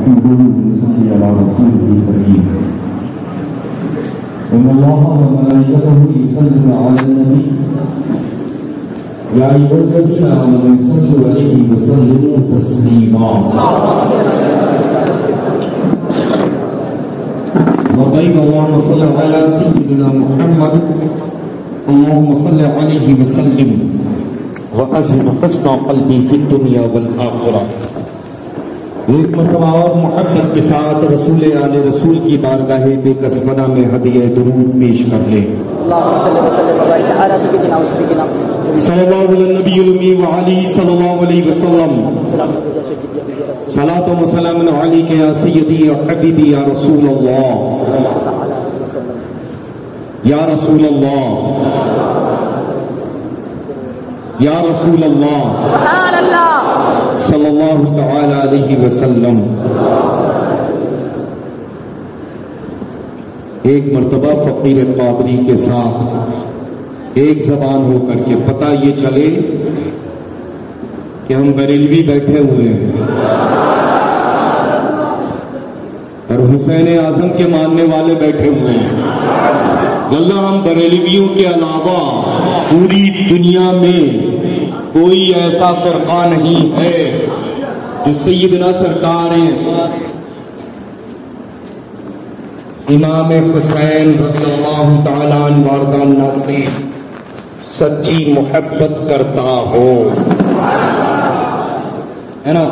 نحمده ونصلي على رسوله الكريم إن الله وملائكته يصلون على النبي يا أيها الذين آمنوا صلوا عليه وسلموا تسليما وبين اللهم صل على سيدنا محمد اللهم صل عليه وسلم وأزل حسن قلبي في الدنيا والآخرة. ایک مرتبہ اور محبت کے ساتھ رسول آل رسول کی بارگاہ بے کسبنا میں ہدیہ درود پیش کر لیں. صلی اللہ علیہ نبی المی وعلی صلی اللہ علیہ وسلم. صلاۃ و سلام علیک یا سیدی یا حبیبی یا رسول اللہ یا رسول اللہ یا رسول اللہ صلی اللہ تعالی علیہ وسلم. ایک مرتبہ فقیر قادری کے ساتھ ایک زبان ہو کر کے پتہ یہ چلے کہ ہم بریلوی بیٹھے ہوئے ہیں اور حسین اعظم کے ماننے والے بیٹھے ہوئے ہیں. واللہ ہم بریلویوں کے علاوہ پوری دنیا میں کوئی ایسا فرقہ نہیں ہے جو سیدنا سرکار امام حسین رضی اللہ تعالیٰ عنہ وارضانہ سے سچی محبت کرتا ہو، ہے نا؟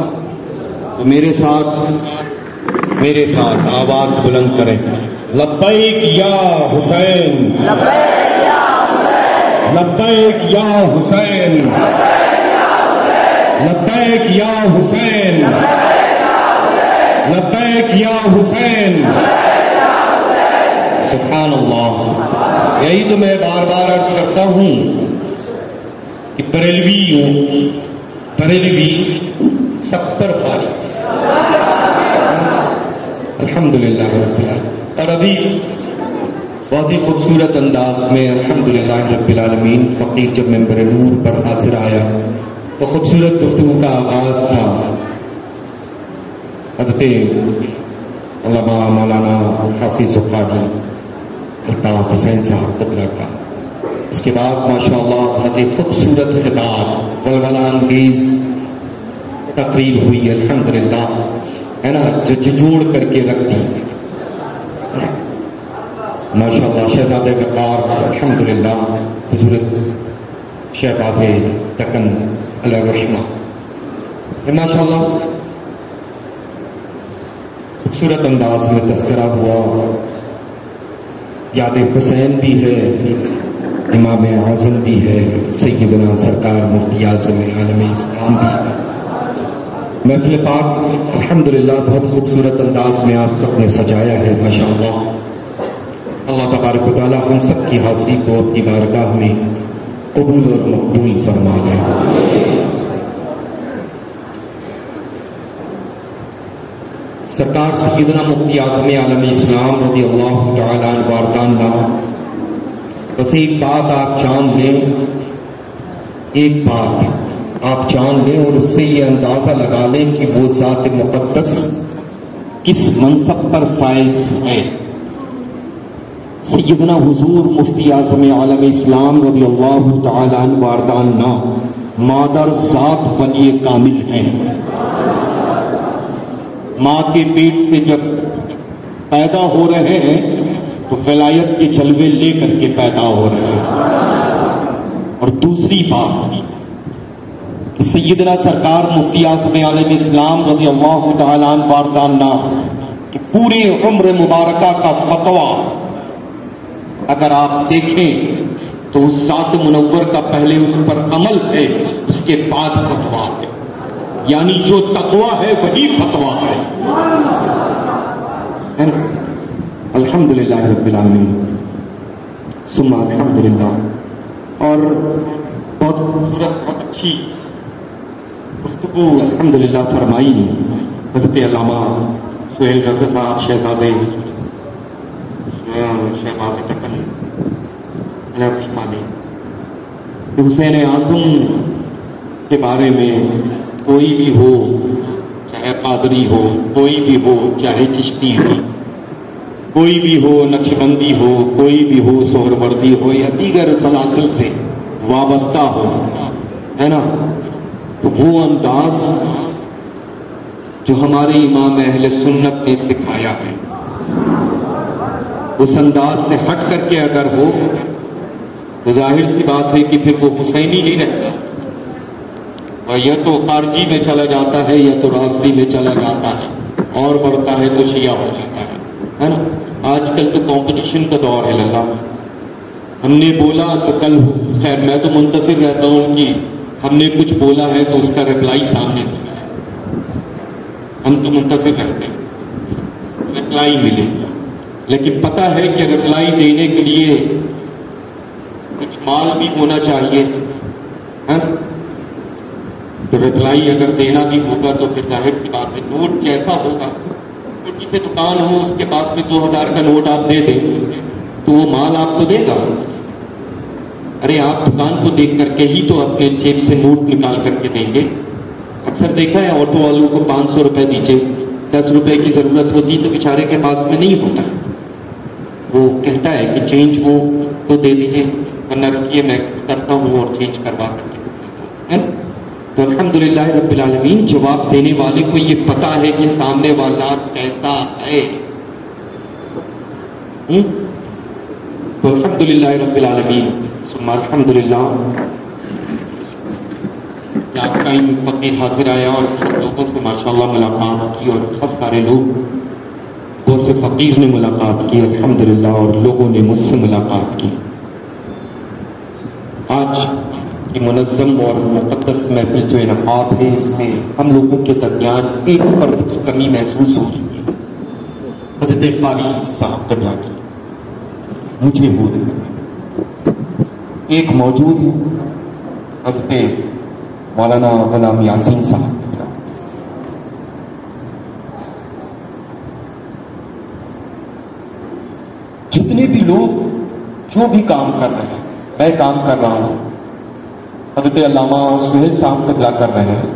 تو میرے ساتھ آواز بلند کریں. لبیک یا حسین، لبیک یا حسین، لبیک یا حسین، لبیک یا حسین. سبحان اللہ. یہی تو میں بار بار عرض کرتا ہوں کہ بریلوی 70 پاری الحمدللہ رب العالمین. اور ابھی بہت ہی خوبصورت انداز میں الحمدللہ رب العالمین فقیر جب ممبر نور پر حاضر آیا تو خوبصورت گفتگو کا آغاز تھا حضرت علامہ مولانا حافظ قاری الطاف حسین صاحب قبلہ کا. اس کے بعد ماشاءاللہ بہت ہی خوبصورت خطاب ولولہ انگیز تقریر ہوئی الحمدللہ، ہے نا، جو جھجوڑ کر کے رکھ دی ماشاءاللہ. شہزادہ وقار الحمدللہ حضرت شہباز دکن علیہ الرحمہ ماشاءاللہ خوبصورت انداز میں تذکرہ ہوا. یاد حسین بھی ہے، امام اعظم بھی ہے، سیدنا سرکار مفتی اعظم عالم اسلام بھی ہے. محفل پاک الحمدللہ بہت خوبصورت انداز میں آپ سب نے سجایا ہے ماشاءاللہ. اللہ تبارک و تعالی ہم سب کی حاضری کو اپنی بارگاہ میں قبول اور مقبول فرما لے. سرکار سیدنا مفتی اعظم عالم اسلام رضی اللہ تعالیٰ عنہ وارضانہ بس ایک بات آپ جان لیں، ایک بات آپ جان لیں اور اس سے یہ اندازہ لگا لیں کہ وہ ذات مقدس کس منصب پر فائز ہے. سیدنا حضور مفتی اعظم عالم اسلام رضی اللہ تعالیٰ عنہ وارضانہ مادر ذات ولی کامل ہیں. ماں کے پیٹ سے جب پیدا ہو رہے ہیں تو ولایت کے جلوے لے کر کے پیدا ہو رہے ہیں. اور دوسری بات کہ سیدنا سرکار مفتی اعظم عالم اسلام رضی اللہ تعالیٰ عنہ وارضانہ کہ پورے عمر مبارکہ کا فتویٰ اگر آپ دیکھیں تو اس ذات منور کا پہلے اس پر عمل ہے، اس کے بعد فتویٰ ہے. یعنی جو تقویٰ ہے وہی فتویٰ ہے. الحمدللہ رب العالمین ثم الحمدللہ. اور بہت خوبصورت بہت اچھی گفتگو الحمدللہ فرمائی حضرت علامہ سہیل رضا صاحب شہزادے شہباز دکن علیہ الرحمہ نے. حسین اعظم کے بارے میں کوئی بھی ہو، چاہے چاہے قادری ہو، کوئی بھی ہو، چاہے چشتی ہو، کوئی بھی ہو، نقشبندی ہو، کوئی بھی ہو، سہروردی ہو یا دیگر سلاسل سے وابستہ ہو، ہے نا، تو وہ انداز جو ہمارے امام اہل سنت نے سکھایا ہے، اس انداز سے ہٹ کر کے اگر ہو تو ظاہر سی بات ہے کہ پھر وہ حسینی نہیں رہتا، اور یا تو خارجی میں چلا جاتا ہے یا تو رافضی میں چلا جاتا ہے، اور بڑھتا ہے تو شیعہ ہو جاتا ہے نا۔ آج کل تو کمپٹیشن کا دور ہے اللہ، ہم نے بولا تو کل خیر میں تو منتظر رہتا ہوں کہ ہم نے کچھ بولا ہے تو اس کا رپلائی سامنے سے ملے، ہم تو منتظر رہتے ہیں رپلائی ملے، لیکن پتہ ہے کہ رپلائی دینے کے لیے کچھ مال بھی ہونا چاہیے، تو رپلائی اگر دینا بھی ہوگا تو پھر ظاہر سی بات ہے نوٹ جیسا ہوگا، چھوٹی سی دکان ہو اس کے پاس میں 2000 کا نوٹ آپ دے دیں تو وہ مال آپ کو دے گا؟ ارے آپ دکان کو دیکھ کر کے ہی تو اپنے جیب سے نوٹ نکال کر کے دیں گے۔ اکثر دیکھا ہے آٹو والوں کو 500 روپے دیجیے، 10 روپے کی ضرورت ہوتی تو بیچارے کے پاس میں نہیں ہوتا، وہ کہتا ہے کہ چینج ہو تو دے دیجیے ورنہ رکھیے میں کرتا ہوں اور چینج کروا کر کے۔ تو الحمدللہ رب العالمین جواب دینے والے کو یہ پتا ہے کہ سامنے والا کیسا ہے، تو الحمدللہ رب العالمین ثم الحمدللہ آج کا ان فقیر حاضر آیا اور لوگوں سے ماشاءاللہ ملاقات کی، اور بہت سارے لوگ وہ سے فقیر نے ملاقات کی الحمدللہ، اور لوگوں نے مجھ سے ملاقات کی۔ آج کی منظم اور مقدس محفل جو انعقاد ہے اس میں ہم لوگوں کے درمیان ایک فرد کی کمی محسوس ہو رہی ہے، حضرت قاری صاحب قبلہ کی مجھے ہو رہی ہے، ایک موجود ہے حضرت مولانا غلام یاسین صاحب، جتنے بھی لوگ جو بھی کام کر رہے ہیں، میں کام کر رہا ہوں، حضرت علامہ سہیل صاحب قبلہ کر رہے ہیں،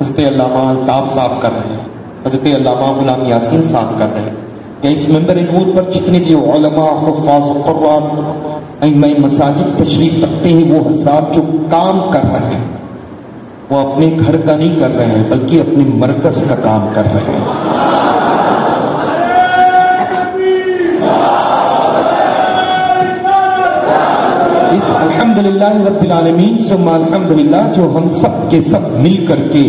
حضرت علامہ الطاف صاحب کر رہے ہیں، حضرت علامہ غلام یاسین صاحب کر رہے ہیں، یا اس ممبر نور پر جتنے بھی علماء، حفاظ قرآن، ائمہ مساجد تشریف رکھتے ہیں، وہ حضرات جو کام کر رہے ہیں وہ اپنے گھر کا نہیں کر رہے ہیں بلکہ اپنے مرکز کا کام کر رہے ہیں۔ اس الحمدللہ رب العالمین ثم الحمدللہ جو ہم سب کے سب مل کر کے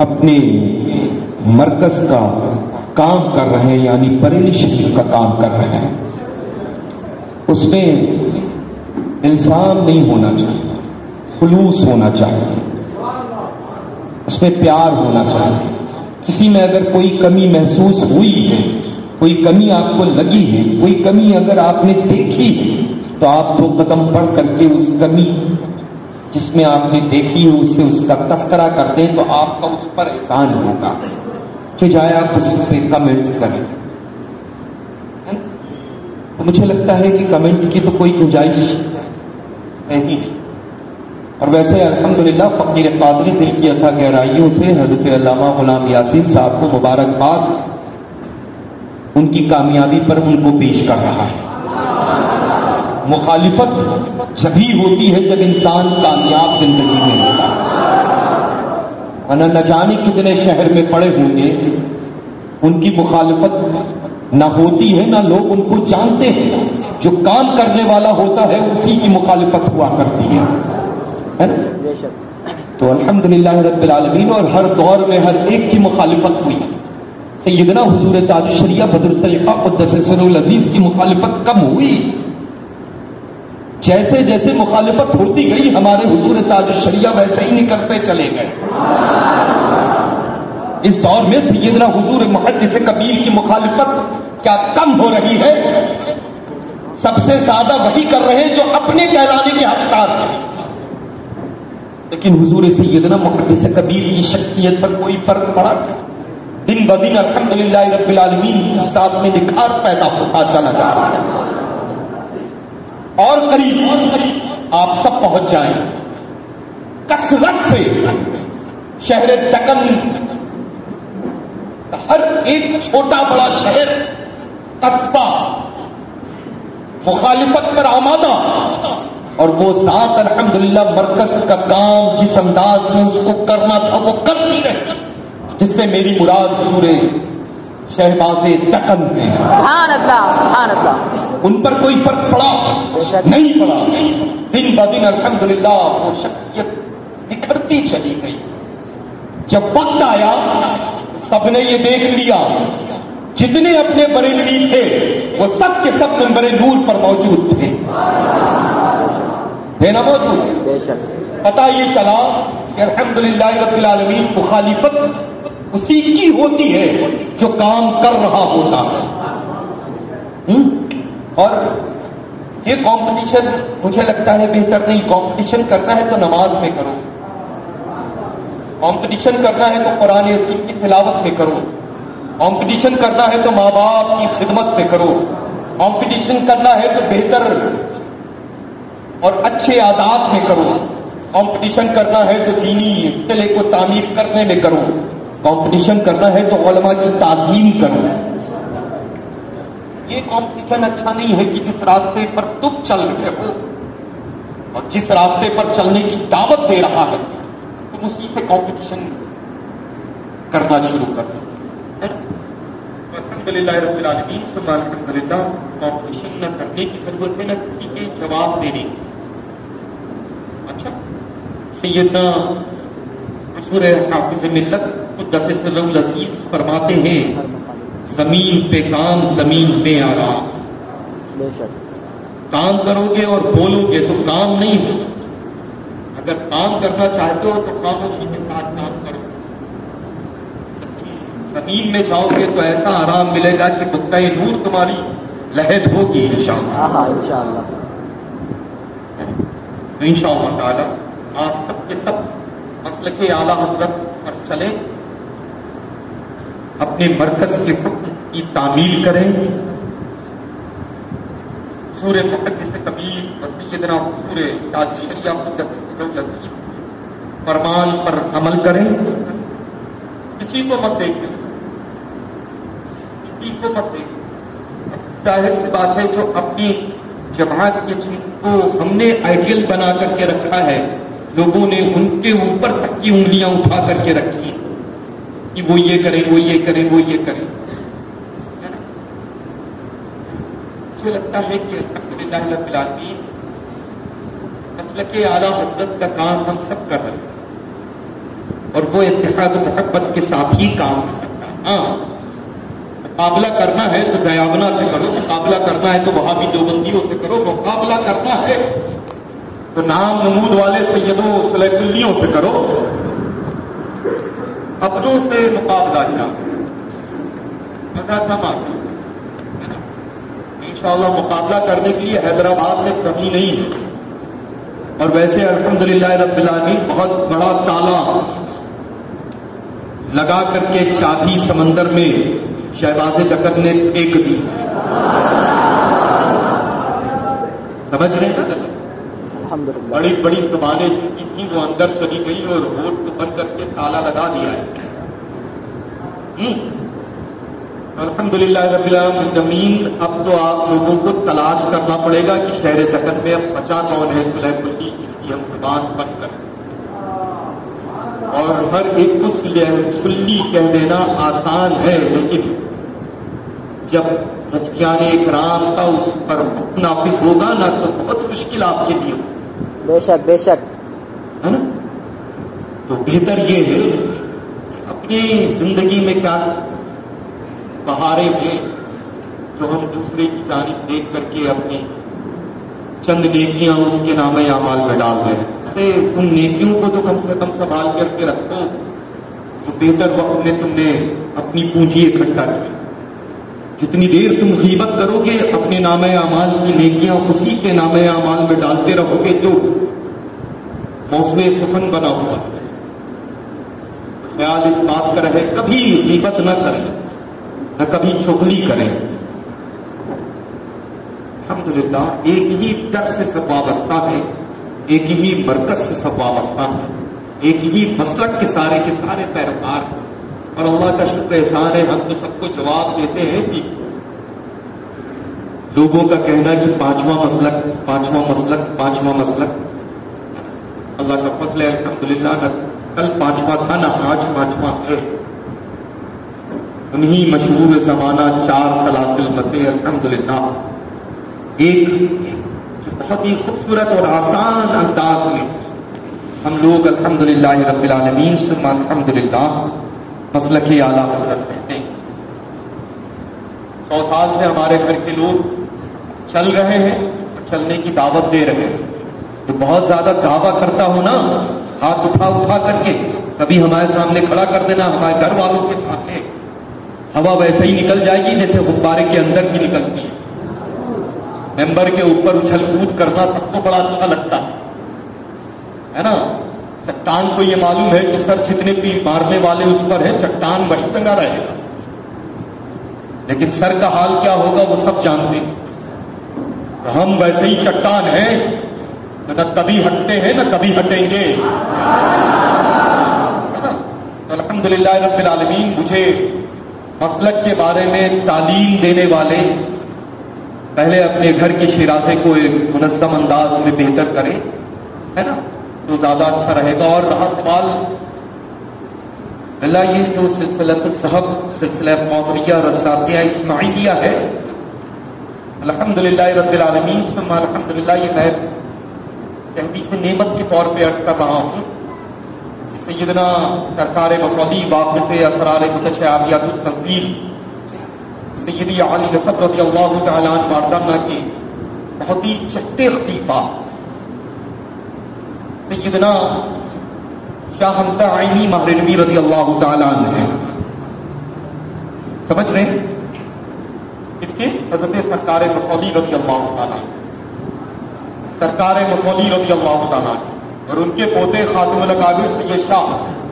اپنے مرکز کا کام کر رہے ہیں، یعنی بریلی شریف کا کام کر رہے ہیں، اس میں الزام نہیں ہونا چاہیے، خلوص ہونا چاہیے، اس میں پیار ہونا چاہیے۔ کسی میں اگر کوئی کمی محسوس ہوئی ہے، کوئی کمی آپ کو لگی ہے، کوئی کمی اگر آپ نے دیکھی ہے تو آپ 2 قدم بڑھ کر کے اس کمی جس میں آپ نے دیکھی ہے اس سے اس کا تذکرہ کر دیں تو آپ کا اس پر احسان ہوگا، کہ جائے آپ اس پہ کمنٹس کریں۔ تو مجھے لگتا ہے کہ کمنٹس کی تو کوئی گنجائش نہیں، اور ویسے الحمدللہ فقیر قادری دل کی اتھا گہرائیوں سے حضرت علامہ غلام یاسین صاحب کو مبارکباد ان کی کامیابی پر ان کو پیش کر رہا ہے۔ مخالفت جبھی ہوتی ہے جب انسان کامیاب زندگی میں ہوتا ہے، ورنہ نہ جانے کتنے شہر میں پڑے ہوں گے، ان کی مخالفت نہ ہوتی ہے نہ لوگ ان کو جانتے ہیں، جو کام کرنے والا ہوتا ہے اسی کی مخالفت ہوا کرتی ہے۔ تو الحمدللہ رب العالمین، اور ہر دور میں ہر ایک کی مخالفت ہوئی، سیدنا حضور تاج الشریعہ بدر الطریقہ قدس سرہ العزیز کی مخالفت کم ہوئی، جیسے جیسے مخالفت ہوتی گئی ہمارے حضور تاج الشریعہ ویسے ہی نکلتے چلے گئے۔ اس دور میں سیدنا حضور محدث کبیر کی مخالفت کیا کم ہو رہی ہے؟ سب سے زیادہ وہی کر رہے ہیں جو اپنے کہلانے کے حقدار ہیں، لیکن حضور سیدنا محدث کبیر کی شخصیت پر کوئی فرق پڑا کیا؟ دن بدن الحمدللہ رب العالمین اس ساتھ میں نکھار پیدا ہوتا چلا جا رہا ہے، اور قریب آپ سب پہنچ جائیں کثرت سے شہر دکن ایک چھوٹا بڑا شہر، قصبہ مخالفت پر آمادہ، اور وہ ذات الحمدللہ مرکز کا کام جس انداز میں اس کو کرنا تھا وہ کرتی رہی، جس سے میری مراد حضور شہباز دکن میں، سبحان اللہ سبحان اللہ، ان پر کوئی فرق پڑا نہیں پڑا، دن بہ دن الحمدللہ وہ شخصیت بکھرتی چلی گئی۔ جب وقت آیا سب نے یہ دیکھ لیا، جتنے اپنے بریلوی تھے وہ سب کے سب منبر نور پر موجود تھے، تھے نا موجود؟ بے شک۔ پتہ یہ چلا کہ الحمدللہ رب العالمین مخالفت اسی کی ہوتی ہے جو کام کر رہا ہوتا ہے۔ اور یہ کمپٹیشن مجھے لگتا ہے بہتر نہیں، کمپٹیشن کرنا ہے تو نماز میں کرو، کمپٹیشن کرنا ہے تو قرآن عظیم کی تلاوت میں کرو، کمپٹیشن کرنا ہے تو ماں باپ کی خدمت میں کرو، کمپٹیشن کرنا ہے تو بہتر اور اچھے عادات میں کرو، کمپٹیشن کرنا ہے تو دینی قلعے کو تعمیر کرنے میں کرو، کمپٹیشن کرنا ہے تو علماء کی تعظیم کرو۔ یہ کمپٹیشن اچھا نہیں ہے کہ جس راستے پر تم چل رہے ہو اور جس راستے پر چلنے کی دعوت دے رہا ہے تم اسی سے کمپٹیشن کرنا شروع کر دو۔ الحمدللہ رب العالمین ثم الحمدللہ، کمپٹیشن نہ کرنے کی ضرورت ہے نہ کسی کے جواب دینے کی۔ اچھا، سیدنا حضور حافظ ملت قدس سرہ العزیز فرماتے ہیں زمین پہ کام زمین پہ آرام، بے شک۔ کام کرو گے اور بولو گے تو کام نہیں ہو، اگر کام کرنا چاہتے ہو تو خاموشی کے ساتھ کام کرو، زمین میں جاؤ گے تو ایسا آرام ملے گا کہ نقطۂ نور تمہاری لہد ہوگی انشاءاللہ۔ ہاں انشاءاللہ۔ تو انشاءاللہ تعالی آپ سب کے سب مسلک اعلیٰ حضرت پر چلیں، اپنے مرکز کے حکم کی تعمیل کریں، حضور محدث کبیر و سیدنا حضور تاج الشریعہ قدس سرہ العزیز فرمان پر عمل کریں، کسی کو مت دیکھیں، کسی کو مت دیکھیں۔ ظاہر سی بات ہے جو اپنی جماعت کے جن کو ہم نے آئیڈیل بنا کر کے رکھا ہے، لوگوں نے ان کے اوپر تک کی انگلیاں اٹھا کر کے رکھی کہ وہ یہ کریں وہ یہ کریں وہ یہ کریں۔ مجھے لگتا ہے کہ الحمدللہ رب العالمین مسلک اعلیٰ حضرت کا کام ہم سب کر رہے ہیں اور وہ اتحاد و محبت کے ساتھ ہی کام کر سکتا ہے۔ ہاں، مقابلہ کرنا ہے تو دیابنا سے کرو، مقابلہ کرنا ہے تو وہابی دیوبندیوں سے کرو، مقابلہ کرنا ہے تو نام نمود والے سیدوں سلیکلیوں سے کرو، اپنوں سے مقابلہ کیا مزہ تھا ماں۔ انشاءاللہ مقابلہ کرنے کے لیے حیدرآباد میں کمی نہیں ہے، اور ویسے الحمدللہ رب العالمین بہت بڑا تالا لگا کر کے چابی سمندر میں شہباز دکن نے پھینک دی، سمجھ رہے ہیں نا؟ بڑی بڑی زبانیں جتنی تھیں وہ اندر چلی گئی اور ہوٹ کو بند کر کے تالا لگا دیا ہے۔ الحمدللہ رب العالمین، اب تو آپ لوگوں کو تلاش کرنا پڑے گا کہ شہر دکن میں اب بچا کون ہے صلح کلی جس کی ہم زبان بند کریں، اور ہر ایک کو سلی کہہ دینا آسان ہے، لیکن جب مجکیان اکرام کا اس پر نافذ ہوگا نا تو بہت مشکل آپ کے لیے ہوگا۔ بے شک بے شک، ہے نا؟ تو بہتر یہ ہے کہ اپنی زندگی میں کیا بہاریں ہیں جو ہم دوسرے کی جانب دیکھ کر کے اپنی چند نیکیاں اس کے نام اعمال میں ڈال رہے ہیں۔ ارے ان نیکیوں کو تو کم سے کم سنبھال کر کے رکھو جو بہتر وقت میں تم نے اپنی پونجی اکٹھا کی۔ جتنی دیر تم غیبت کرو گے اپنے نام اعمال کی نیکیاں اسی کے نام اعمال میں ڈالتے رہو گے جو موضوع سخن بنا ہوا ہے۔ خیال اس بات کا رہے کبھی غیبت نہ کریں، نہ کبھی چغلی کریں۔ الحمدللہ ایک ہی در سے سب وابستہ ہے، ایک ہی مرکز سے سب وابستہ ہے، ایک ہی مسلک کے سارے پیروکار ہیں۔ اور اللہ کا شکر احسان ہے ہم تو سب کو جواب دیتے ہیں کہ لوگوں کا کہنا کہ پانچواں مسلک اللہ کا فضل ہے الحمدللہ، نہ کل پانچواں تھا نہ آج پانچواں ہے۔ انہی مشہور زمانہ 4 سلاسل میں سے الحمدللہ ایک جو بہت ہی خوبصورت اور آسان انداز میں ہم لوگ الحمدللہ رب العالمین ثم الحمدللہ مسلک اعلیٰ حضرت کہتے ہیں۔ 100 سال سے ہمارے گھر کے لوگ چل رہے ہیں اور چلنے کی دعوت دے رہے ہیں۔ جو بہت زیادہ دعویٰ کرتا ہو نا، ہاتھ اٹھا کر کے کبھی ہمارے سامنے کھڑا کر دینا، ہمارے گھر والوں کے سامنے ہوا ویسے ہی نکل جائے گی جیسے غبارے کے اندر کی نکلتی ہے۔ ممبر کے اوپر اچھل کود کرنا سب کو بڑا اچھا لگتا ہے نا۔ چٹان کو یہ معلوم ہے کہ سر جتنے بھی مارنے والے اس پر ہیں، چٹان وہی ٹنگا رہے گا، لیکن سر کا حال کیا ہوگا وہ سب جانتے ہیں۔ تو ہم ویسے ہی چٹان ہیں، نہ کبھی ہٹتے ہیں نہ کبھی ہٹیں گے۔ تو الحمدللہ رب العالمین مجھے مسلک کے بارے میں تعلیم دینے والے پہلے اپنے گھر کے شیرازے کو ایک منظم انداز میں بہتر کرے، ہے نا، تو زیادہ اچھا رہے گا۔ اور رہا سوال اللہ، یہ جو سلسلہ صحب، سلسلہ قادریہ رساتیہ اسماعیلیہ ہے، الحمدللہ رب العالمین ثم الحمدللہ، یہ میں تحدیث نعمت کے طور پہ عرض کر رہا ہوں۔ سیدنا سرکار مصلی واقف اسرار متشابہات التنزیل سیدی علی نصب رضی اللہ تعالیٰ عنہ مردانہ کے بہت ہی چھٹے خلیفہ سیدنا شاہ حمزہ عینی مہرنوی رضی اللہ تعالیٰ عنہ ہیں۔ سمجھ رہے ہیں اس کے؟ حضرت سرکار مصلی رضی اللہ تعالیٰ عنہ، سرکار مصلی رضی اللہ تعالیٰ عنہ، اور ان کے پوتے خاتم الاکابر سید شاہ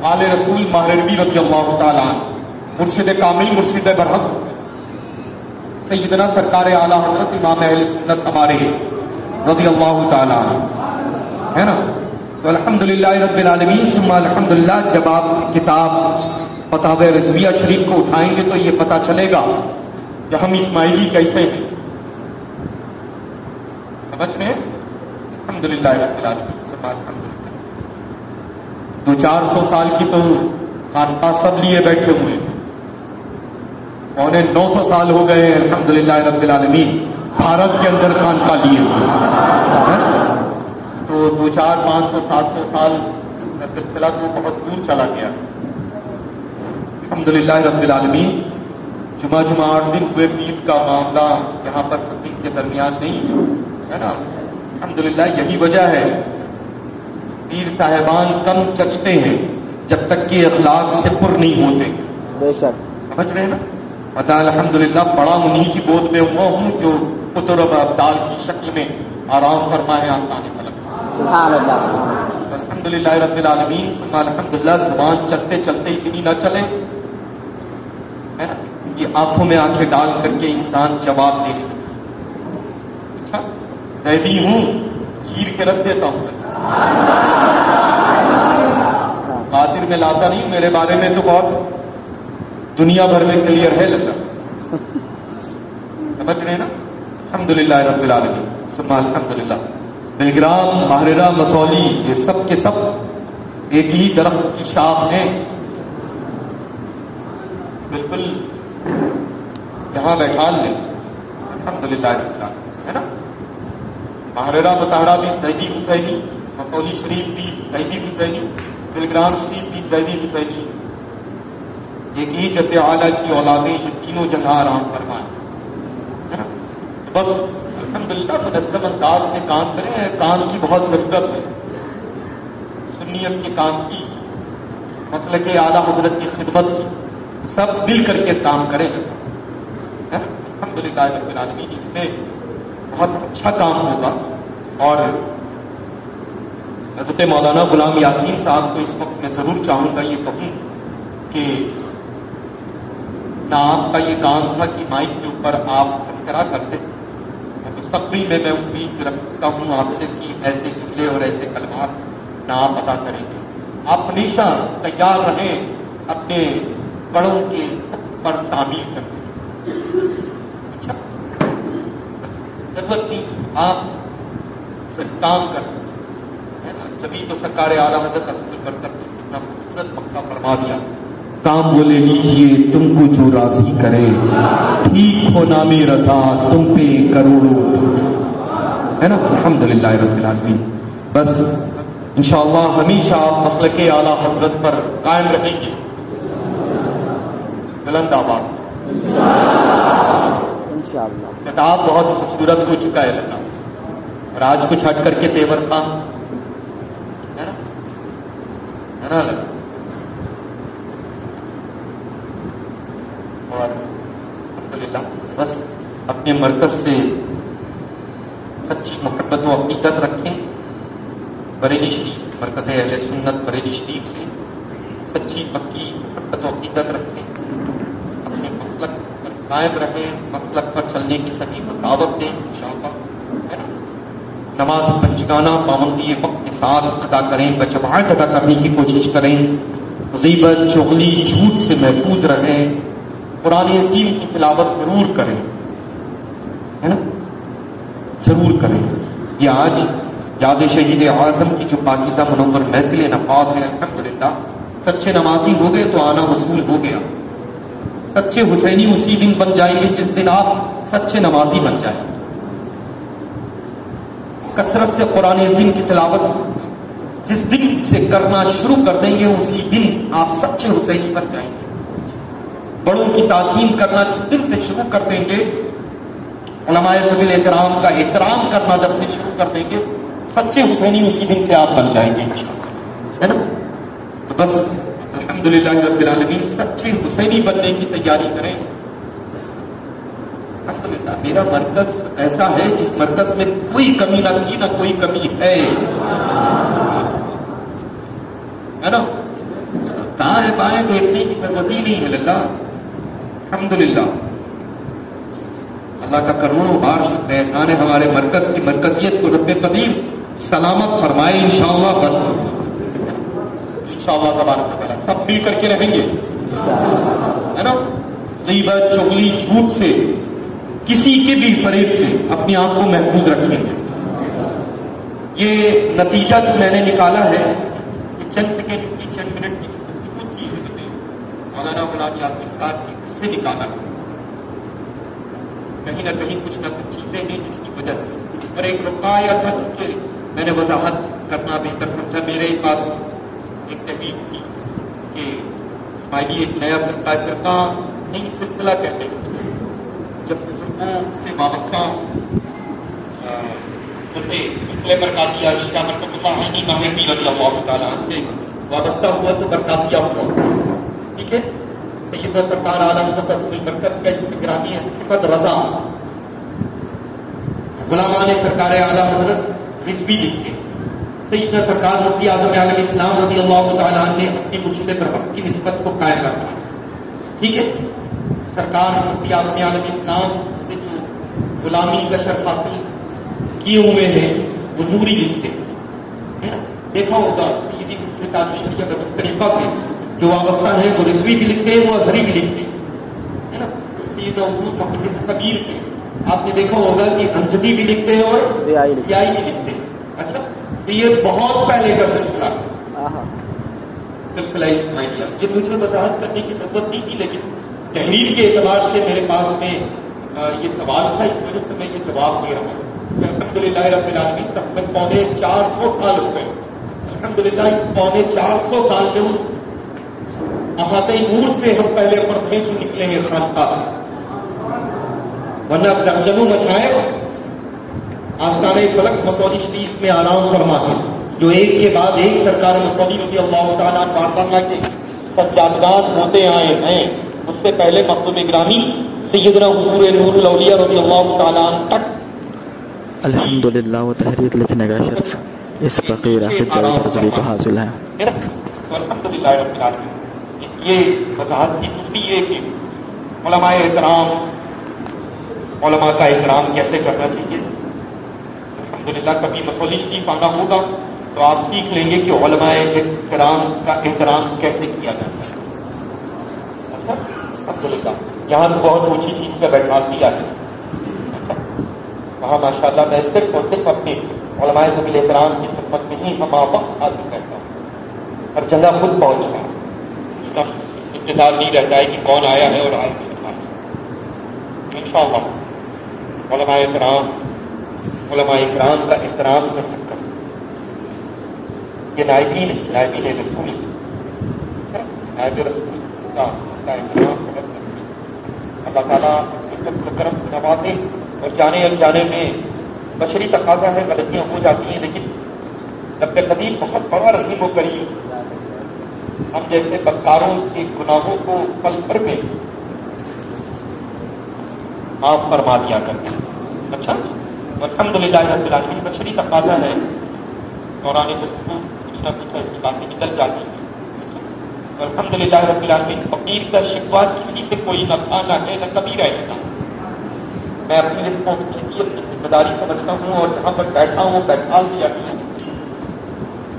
آل رسول مہرنوی رضی اللہ تعالیٰ عنہ، مرشد کامل، مرشد برحق سیدنا سرکار اعلیٰ حضرت امام اہل سنت ہمارے رضی اللہ تعالیٰ عنہ، ہے نا۔ تو الحمدللہ رب العالمین ثم الحمدللہ، جب آپ کتاب فتاوی رضویہ شریف کو اٹھائیں گے تو یہ پتہ چلے گا کہ ہم اسماعیلی کیسے ہیں۔ سمجھ میں؟ الحمدللہ رب العالمین ثم الحمدللہ۔ 200-400 سال کی تو خانقاہ سب لیے بیٹھے ہوئے ہیں، 900 سال ہو گئے الحمدللہ رب العالمین بھارت کے اندر خانقاہ لیے ہوئے، تو 200, 400, 500 سال کا سلسلہ تو بہت دور چلا گیا۔ الحمدللہ رب العالمین جمعہ 8 دن ہوئے، پیر کا معاملہ یہاں پر خطیب کے درمیان نہیں ہے نا۔ الحمدللہ یہی وجہ ہے پیر صاحبان کم چچتے ہیں جب تک کہ اخلاق سے پر نہیں ہوتے۔ بے شک، سمجھ رہے ہیں نا۔ پتہ الحمدللہ بڑا انہی کی گود میں ہوا ہوں جو پتر ابدال کی شکل میں آرام فرما ہے آستانے فلک۔ سبحان اللہ۔ الحمدللہ رب العالمین ثم الحمدللہ، زبان چلتے چلتے اتنی نہ چلے، ہے نا، یہ آنکھوں میں آنکھیں ڈال کر کے انسان جواب دے۔ اچھا زیدی ہوں، چیر کے رکھ دیتا ہوں، خاطر میں لاتا نہیں، میرے بارے میں تو بہت دنیا بھر میں کلیئر ہے لگتا۔ سمجھ رہے ہیں نا۔ الحمدللہ رب العالمین ثم الحمدللہ۔ بلگرام، ماہرہ، مسولی، یہ سب کے سب ایک ہی درخت کی شاخ ہیں، بالکل یہاں بیٹھا لیں۔ الحمدللہ رب العالمین، ہے نا۔ ماہرہ بتاڑا بھی زیدی حسینی، مسولی شریف بھی زیدی حسینی، بلگرام شریف بھی زیدی حسینی، ایک ہی جد اعلیٰ کی اولادیں، یہ تینوں جگہ آرام فرمائیں، ہے نا۔ بس الحمدللہ منظم انداز میں کام کریں، کام کی بہت ضرورت ہے، سنیت کے کام کی، مسلک اعلیٰ حضرت کی خدمت کی، سب مل کر کے کام کریں، الحمدللہ رب العالمین، اس میں بہت اچھا کام ہوگا۔ اور حضرت مولانا غلام یاسین صاحب کو اس وقت میں ضرور چاہوں گا یہ کہوں کہ نہ آپ کا یہ کام تھا کہ مائک کے اوپر آپ تذکرہ کرتے، مستقبل میں امید رکھتا ہوں آپ سے کہ ایسے جملے اور ایسے کلمات نہ آپ ادا کریں گے۔ آپ ہمیشہ تیار رہیں اپنے بڑوں کے پر تعمیر کرتے ہیں. اچھا ضرورت نہیں آپ کام کر ہے نا. جبھی تو سرکار اعلیٰ حضرت برکت نے کتنا خوبصورت مکہ فرما دیا. کام وہ لے لیجیے تم کو جو راضی کرے، ٹھیک ہو نام رضا تم پہ کروڑوں، ہے نا. الحمدللہ رب العالمین. بس انشاءاللہ ہمیشہ آپ مسلک اعلیٰ حضرت پر قائم رہیں گے. بلند آواز انشاءاللہ. کتاب بہت خوبصورت ہو چکا ہے لگا، اور آج کچھ ہٹ کر کے تیور خان ہے نا لگا. اور الحمدللہ بس اپنے مرکز سے سچی محبت و عقیدت رکھیں. بریلی شریف مرکز اہل سنت بریلی شریف سے سچی پکی محبت و عقیدت رکھیں. اپنے مسلک پر قائم رہیں، مسلک پر چلنے کی سبھی کو دعوت دیں انشاءاللہ، ہے نا. نماز پنجگانہ پابندی وقت کے ساتھ ادا کریں، بجماعت ادا کرنے کی کوشش کریں. غیبت چغلی جھوٹ سے محفوظ رہیں. قرآن عظیم کی تلاوت ضرور کریں، ہے نا، ضرور کریں. یہ آج یاد شہید اعظم کی جو پاکیزہ منور محفل نفاذ ہے، الحمدللہ سچے نمازی ہو گئے تو آنا وصول ہو گیا. سچے حسینی اسی دن بن جائیں گے جس دن آپ سچے نمازی بن جائیں. کثرت سے قرآن عظیم کی تلاوت جس دن سے کرنا شروع کر دیں گے اسی دن آپ سچے حسینی بن جائیں گے. بڑوں کی تعظیم کرنا جس دن سے شروع کر دیں گے، علماء ذوی الاحترام کا احترام کرنا جب سے شروع کر دیں گے، سچے حسینی اسی دن سے آپ بن جائیں گے انشاءاللہ، ہے نا. تو بس الحمدللہ رب العالمین سچے حسینی بننے کی تیاری کریں. الحمدللہ میرا مرکز ایسا ہے جس مرکز میں کوئی کمی نہ تھی نہ کوئی کمی ہے نا. دائیں بائیں دیکھنے کی ضرورت ہی نہیں ہے للہ. الحمدللہ اللہ کا کروڑوں بار شکر احسان ہے ہمارے مرکز کی مرکزیت کو رب قدیر سلامت فرمائے انشاءاللہ. بس انشاءاللہ تبارک و تعالی سب مل کر کے رہیں گے، ہے نا. غیبت چغلی جھوٹ سے کسی کے بھی فریب سے اپنے آپ کو محفوظ رکھیں گے. یہ نتیجہ جو میں نے نکالا ہے کہ چند سیکنڈ کی چند منٹ کی مولانا غلام یاسین صاحب کی اس سے نکالا ہے. کہیں نہ کہیں کچھ نہ کچھ چیزیں ہیں جس کی وجہ سے، اور ایک رقعہ آیا تھا جس کے میں نے وضاحت کرنا بہتر سمجھا. میرے پاس ایک تحقیق تھی کہ اسماعیلی ایک نیا فرقہ نہیں سلسلہ کہتے ہیں اس کو، جب بزرگوں سے وابستہ جیسے انقلاب برکاتیہ شاہ برکت اللہ عینی ماہر رضی اللہ تعالیٰ عنہ سے وابستہ ہوا تو برکاتیہ ہوا. ٹھیک ہے. سیدنا سرکار اعلیٰ حضرت برکت کا اس گرامی ہے حفظ رضا. غلامان سرکار اعلیٰ حضرت رضوی لکھتے سیدنا سرکار مفتی اعظم عالم اسلام رضی اللہ تعالیٰ عنہ نے اپنی مرشد برحق کی نسبت کو قائم رکھا. ٹھیک ہے. سرکار مفتی اعظم عالم اسلام سے جو غلامی کا شرف حاصل کیے ہوئے ہیں وہ نوری لکھتے ہیں. دیکھا ہوگا سیدی مسلم تاج شریعہ کا طریقہ سے جو وابستہ ہیں وہ رضوی بھی لکھتے ہیں، وہ ازہری بھی لکھتے ہیں، ہے نا. محدث کبیر سے آپ نے دیکھا ہوگا کہ انجدی بھی لکھتے ہیں اور ضیائی بھی لکھتے ہیں. اچھا تو یہ بہت پہلے کا سلسلہ اسماعیلیہ. یہ مجھے وضاحت کرنے کی ضرورت نہیں تھی، لیکن تحریر کے اعتبار سے میرے پاس میں یہ سوال تھا، اس وجہ سے میں یہ جواب دے رہا ہوں. الحمدللہ رب العالمین تقریباً 450 سال ہو گئے. الحمدللہ اس 450 سال میں اس احاطہ نور سے ہم پہلے فرد ہیں جو نکلے ہیں خانقاہ سے، ورنہ درجنوں مشائخ آستانہ فلک مسعودی شریف میں آرام فرما ہے، جو ایک کے بعد ایک سرکار مسعودی رضی اللہ تعالیٰ عنہ کے سجادگان ہوتے آئے ہیں. اس سے پہلے مقبول گرامی سیدنا حضور نور الاولیاء رضی اللہ تعالیٰ عنہ تک الحمدللہ وہ تحریر لکھنے کا شرف اس فقیر حافظ جاوید رضوی کو حاصل ہے. الحمدللہ رب العالمین. یہ وضاحت کی دوسری یہ کہ علماء احترام، علماء کا احترام کیسے کرنا چاہیے. الحمدللہ کبھی مسعودی شریف آنا ہوگا تو آپ سیکھ لیں گے کہ علماء احترام کا احترام کیسے کیا جاتا ہے. الحمدللہ یہاں تو بہت اونچی چیز پہ بیٹھا دیا ہے. وہاں ماشاء اللہ میں صرف اور صرف اپنے علماء ذوی احترام کی خدمت میں ہی ہم وقت حاصل کرتا ہوں. ہر جگہ خود پہنچتا ہوں. اس کا انتظار نہیں رہتا ہے کہ کون آیا ہے اور آئے میرے پاس. انشاءاللہ علماء اکرام کا احترام سے رکھ کر یہ نائبین رسول نائب رسول کا احترام کر سکتے. اللہ تعالیٰ کرم سے نوازے. اور جانے میں بشری تقاضا ہے، غلطیاں ہو جاتی ہیں، لیکن رب قدیر بہت بڑا رحیم و کریم، ہم جیسے بدکاروں کے گناہوں کو پل بھر میں معاف فرما دیا کرتے ہیں. اچھا الحمدللہ رب العالمین بشری تقاضا ہے، دوران گفتگو کچھ نہ کچھ ایسی باتیں نکل جاتی ہیں. الحمدللہ رب العالمین فقیر کا شکوہ کسی سے کوئی نہ تھا، نہ ہے، نہ کبھی رہے گا. میں اپنی رسپانسبلٹی اپنی ذمہ داری سمجھتا ہوں اور جہاں پر بیٹھا ہوں بیٹھا دیا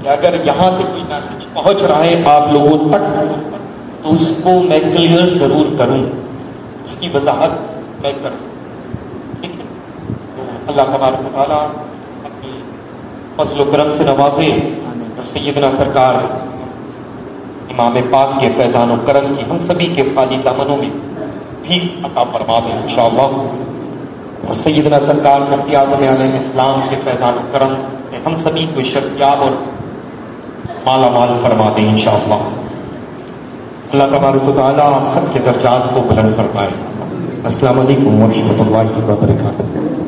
کہ اگر یہاں سے کوئی میسج پہنچ رہا ہے آپ لوگوں تک تو اس کو میں کلیئر ضرور کروں، اس کی وضاحت میں کروں. ٹھیک ہے؟ تو اللہ تبارک و تعالیٰ اپنی فضل و کرم سے نوازے اور سیدنا سرکار امام پاک کے فیضان و کرم کی ہم سبھی کے خالی دامنوں میں بھی عطا فرما دے انشاءاللہ. اور سیدنا سرکار مفتی اعظم علیہ السلام کے فیضان و کرم سے ہم سبھی کو شرفیاب اور مالا مال فرما دیں انشاءاللہ. اللہ تبارک و تعالیٰ آپ سب کے درجات کو بلند فرمائے. السلام علیکم ورحمۃ اللہ وبرکاتہ.